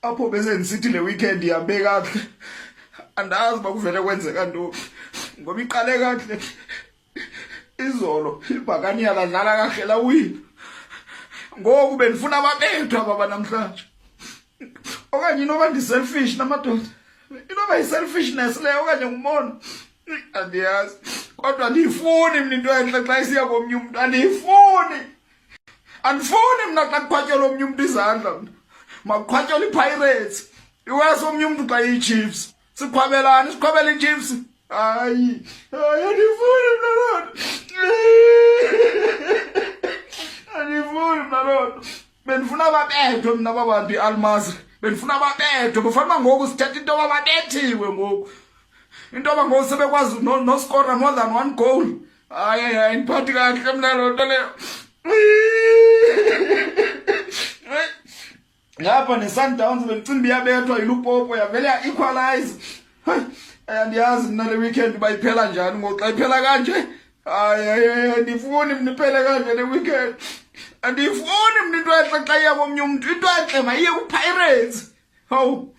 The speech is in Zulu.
apho bese ngisithi le weekend ihambe kahle andazi bakuvele kwenzeka ntoni ngoba iqale kahle izolo iBhakaniya ladlala kahle la wina ngoku benifuna ababethwa baba namhlanje okanye inoba ndi-selfish namadoda inoba yi-selfishness leyo okanye ngumona andiyazi kodwa andiyifuni mna into entle xa isiya komnye umntu andiyifuni mna xa kuqhwatyelwa omnye umntu izandla mna makuqhwatyelwa iPirates iwesi omnye umntu xa iyi-Chiefs siqhwabelane siqhwabele i-Chiefs hayi andiyifuni mna loo nto andiyifuni mna loo nto benifuna babethwe mna babantu i-Almazri benifuna babethwe befanele ngoku sithetha into yoba babethiwe ngoku into yoba ngoku sebekwazi noskora more than 1 goal hayi ndiphathi kahle mna loo nto leyo ngapha ne-Sundowns bendicinga iyabethwa yiLupopo yavele ya-equalize andiyazi mna le weekend uba iphela njani ngoku xa iphela kanje hayi andifuni mna iphele kanje le weekend andifuni mna into entle xa iya komnye umntu into entle mayiye kuPirates hawu